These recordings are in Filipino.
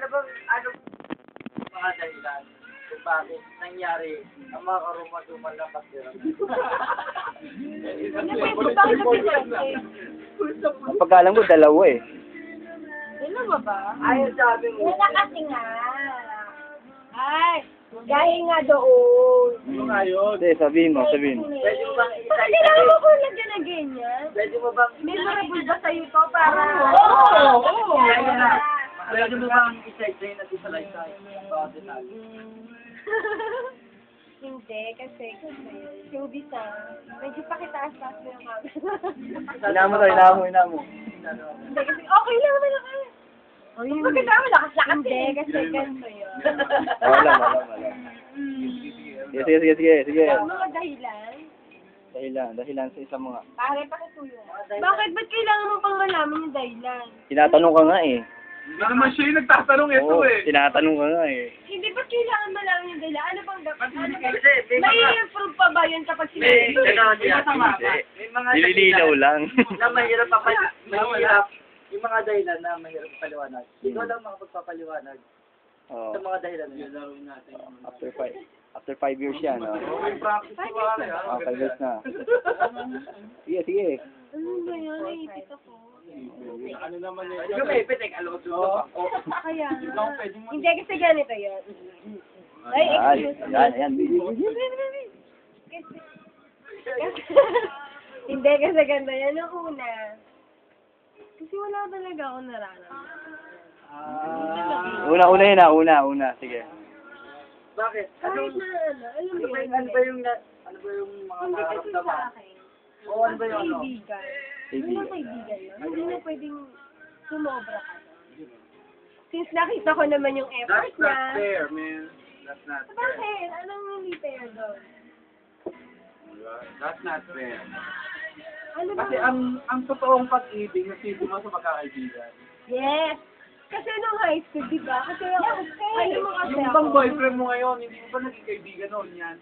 ano mga dahilan kung bakit nangyari ang mga karumal-dumal na kasira? Ang pagkalam ko, dalawa eh. Dalawa ba? Ayaw sabi mo. Una kasi nga. Ay, gaya nga doon. Ano nga yun? Hindi, sabihin mo. Pwede mo bang Bakit isa-isa? kailangan mo ko lagyan na ganyan? Pwede mo bang... Memorable ba sa'yo to para... Oo! Kaya na. Pwede mo bang isa-isa yung nag-isa-isa-isa? Bawat detalye. Hindi, kasi showbiz medyo pakitaas-taas mo yung camera. Inamo to, inamo. Hindi, kasi okay lang naman ako. Bakit naman lakas-lakas? Hindi, kasi ganito yun. Wala. Sige. Mga dahilan. Dahilan sa isang mga. Pare, pakituyo. Bakit? Ba't kailangan mo pang malaman yung dahilan? Tinatanong ka nga eh. Hindi naman siya yung nagtatanong ito Oo, eh. tinatanong ka nga eh. Hindi, ba't kailangan malaman yung dahilan? Ano bang dapat? Ano bang... Kasi May improve pa ba yun kapag May sinabi? masama ka. Hindi. May mga Nililinaw lang. na mahirap mahirap. Yung mga dahilan na mahirap paliwanag. Ikaw lang makapagpapaliwanag Oo. sa mga dahilan na yun. After 5 years yan. May practice ko pare ha. 5 years na. Sige. Ano ba yun? Naipit ako. Ano naman eh. Yung may pitik, alam mo ba? Kaya Hindi nga. ako pwedeng mag- Hindi, kasi ganito yun. Ay, excuse me. Yan. Hindi, kasi ganda yan. Ang una. Kasi wala talaga ako nararamdaman. Una yun ah. Una. Sige. Bakit? Kahit na alam mo yun. Ano ba yung mga Hindi kasi sa nararamdaman? akin. O ano ba yung ano? Kaibigan. Ano kaibigan yun? Hindi na pwedeng sumobra ka. Since nakita ko naman yung effort That's not niya. fair, man. That's not fair. Bakit? Anong hindi fair doon? That's not fair. Ano ba? Kasi ang totoong pag-ibig na sino mo sa magkakaibigan. Yes! Kasi nung high school, di ba? Kasi ako, alam mo kasi Yung ako. bang boyfriend mo ngayon, hindi mo ba naging kaibigan noon yan?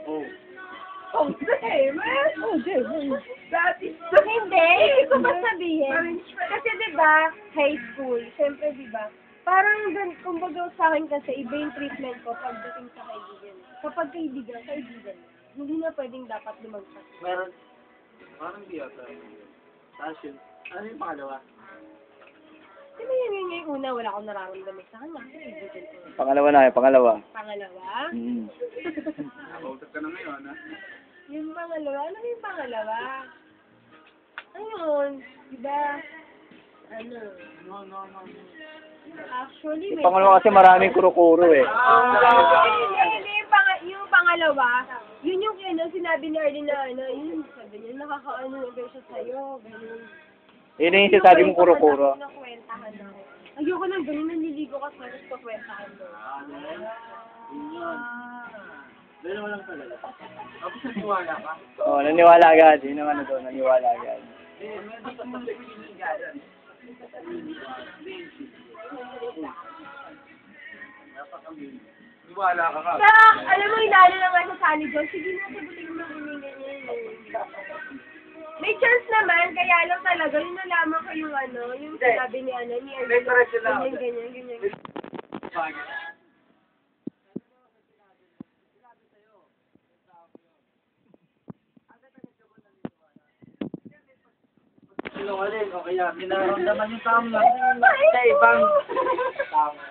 Oh. Oh, same! Oh, same! Hindi, hindi ko ba sabihin? Kasi di ba, high school, siyempre di ba, parang kumbaga sa akin kasi, iba yung treatment ko pagdating sa kaibigan. Kapag kaibigan, hindi na pwedeng dapat lumagpas. Meron. Parang di ata. Passion. Ano yung pangalawa? Di ba yun yung una, wala akong nararamdaman sa kanya. Kasi kaibigan ko. Pangalawa. Pangalawa? Nakausap ka na ngayon, ha? Yung pangalawa? Ano yung pangalawa? Ayun, di ba? Ano? No. Actually, Yung pangalawa kasi maraming kuro-kuro eh. Hindi, yung pangalawa, yun yung sinabi ni Arlene na yun, sabi niya, nakakaano na ba siya sa'yo, ganun. Yun yung sinasabi mong kuro-kuro. Nakwentahan ako. Ayoko nang ganun, nanliligo ka sa tapos kakwentahan mo. Meron mo lang talaga. Tapos naniwala ka? Oo, naniwala agad. Yun ang ano doon, naniwala agad. Naniwala ka ka. Pero, alam mo, inalo naman sa Sally John, sige na, sabutin mo huminga niya. May chance naman, kaya lang talaga, yun nalaman ko yung yung sinabi ni ni Arlene. May correction lang. Ganyan. Sinungaling o kaya minaramdaman yung tama sa ibang tama.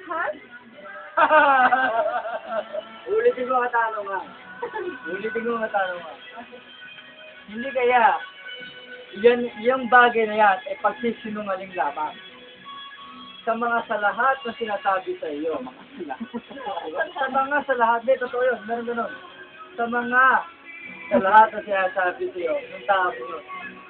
Ha? Ulitin ko ang katanungan. Hindi kaya yung bagay na yan ay pagsisinungaling lamang. Sa lahat na sinasabi sa iyo, sa lahat, totoo yun, meron ganun. Sa lahat na sinasabi sa iyo, ng tao yun.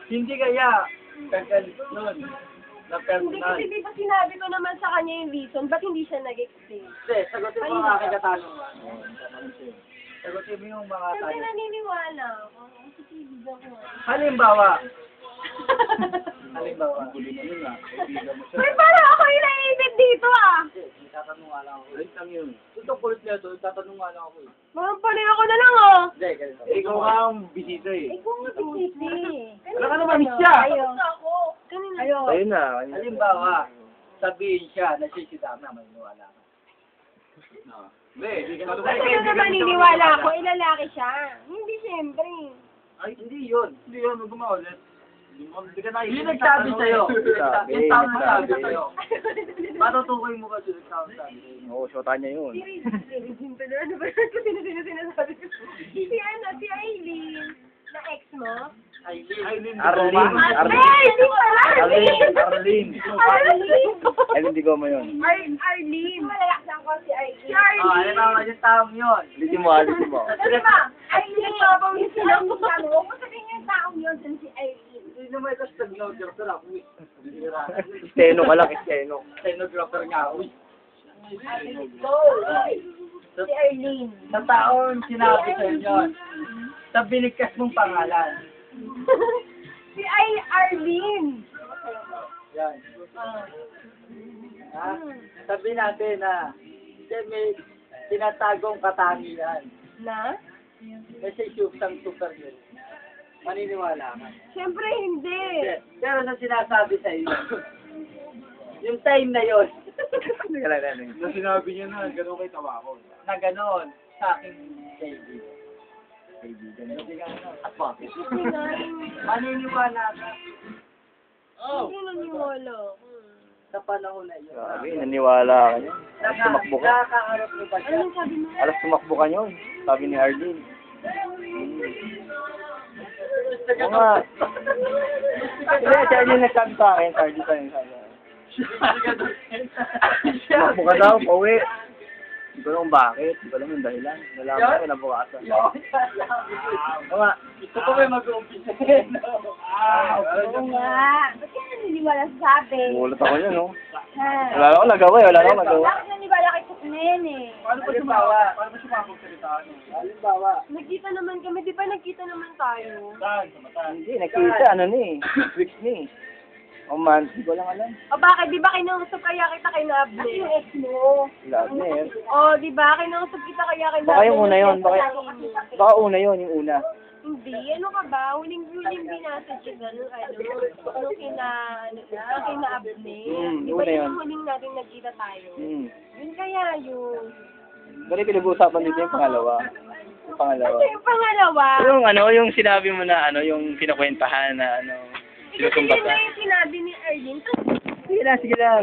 Hindi kaya kagalit yun na Hindi personal. kasi di ba sinabi ko naman sa kanya yung reason, ba't hindi siya nag-explain? Hindi, sagutin mo ang aking katanungan. Sagutin mo yung mga Kasi tanong. naniniwala ako. Kasi kaibigan ko. Halimbawa, May parang ako yung naiibig dito ah! tatanong nga lang ako. Ay, lang yun. Ito kulit na ito, tatanong nga lang ako eh. Mga pali ako na lang oh! Hindi, ganito. Ikaw nga ang bisita eh. Ikaw nga bisiti. Wala ka naman siya. Ayaw. Ako. Kanina. Ayaw. Ayun na. Halimbawa, sabihin siya na siya si Dana, maniniwala ka. Hindi. Kasi na maniniwala ako, ilalaki siya. Hindi, siyempre. Ay, hindi yun. Hindi yun, gumawa ulit. Hindi ka na Yung nagsabi sa'yo. Sabi, Yung tao nagsabi sabi. sa'yo. Matutukoy mo kasi yung tao nagsabi sa'yo. Oo, shota niya yun. Si Regine pala. Ano ba yun? Kasi sinasabi ko. Si Aileen. Na ex mo? Aileen. Arlene. Ay, hindi pala! Arlene. Arlene! Ay, hindi ko mo yun. Arlene! Malalakas ako si Arlene. Si Oh, ano Arlene! naman yung taong yun? Alisin mo, alisin mo. Ano ba? Arlene, babang yung sinabi mo. Kung sabihin yung taong yun, dun si Arlene. Hindi naman ito stenographer ako. Steno ka lang, steno. Stenographer nga ako. Si Arlene. Sa taong sinabi sa'yo yun, sa binigkas mong pangalan. Si Arlene. Yan. Ha? Sabi natin na may tinatagong katangian. Na? Kasi siyang super yun. Maniniwala ka. Siyempre hindi. Pero sa sinasabi sa iyo, yung time na yun, Teka lang. Na sinabi niya na, gano'n kay Tawako. na gano'n sa aking kaibigan. Kaibigan. At bakit? Hindi nga. Maniniwala ka Hindi naniwala. sa panahon na yun. Sabi, naniwala ka niya. Alas tumakbo ka. Nakakaharap mo ba siya? Anong sabi mo? Alas tumakbo ka yun. Sabi ni Arlene. Oo nga. Hindi, si Arlene nagsabi sa akin. Si Arlene sa akin. Tumakbo ka daw, pauwi. Hindi ko alam kung bakit. Hindi ko alam yung dahilan. Nalaman ko, kinabukasan. Oo nga. Ito ko may mag-umpisa. Oo nga. Ba't ka naniniwala sa sabi? Nagulat ako yun, no? Ha? Wala akong nagawa, wala akong nagawa. Bakit naniniwala kay Tuknen eh? Paano ba siya makapagsalitaan? Halimbawa, Nagkita naman kami, di ba nagkita naman tayo? saan? Sa mata. Hindi, nakita, ano ni, weeks ni. O man, hindi ko lang alam. O bakit, di ba kinausap kaya kita kay Nable? Ano yung ex mo? Wala na eh. O, di ba kinausap kita kaya kay Nable? Baka yung una yun, baka una yun, yung una. Hindi, ano ka ba? Huling binasa siya nung nung kina Abne. Di ba una yun. yung huling natin nagkita tayo? Yun kaya yun. Pero pinag-uusapan dito yung pangalawa. Yung pangalawa. Ano yung pangalawa? Yung ano, yung sinabi mo na ano, yung pinakwentahan na ano, Kasi sinutumbat yun ka. na yung sinabi ni Erlene. Sige lang, sige lang.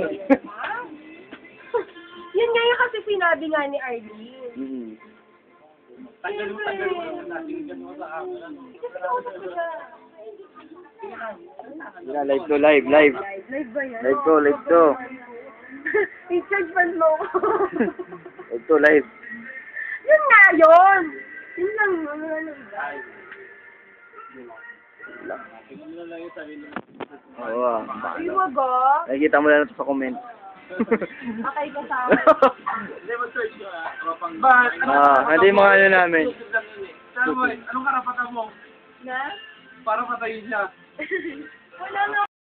Yun nga yung kasi sinabi nga ni Arlene. Tagalin mo natin, gano'n sa akin. Kasi kausap ko siya. Sige na, live to, live. Live ba yan? Live to, live to. I-charge fan mo ko. Live to, live. Yun nga yun! Yun lang, ano ba? Oo, Ay, wag ah. nakikita mo lang ito sa comment. Akay ka sa Hindi mo search ko Hindi mga ano namin. Anong karapatan mo? Na? Para patayin siya. Wala nga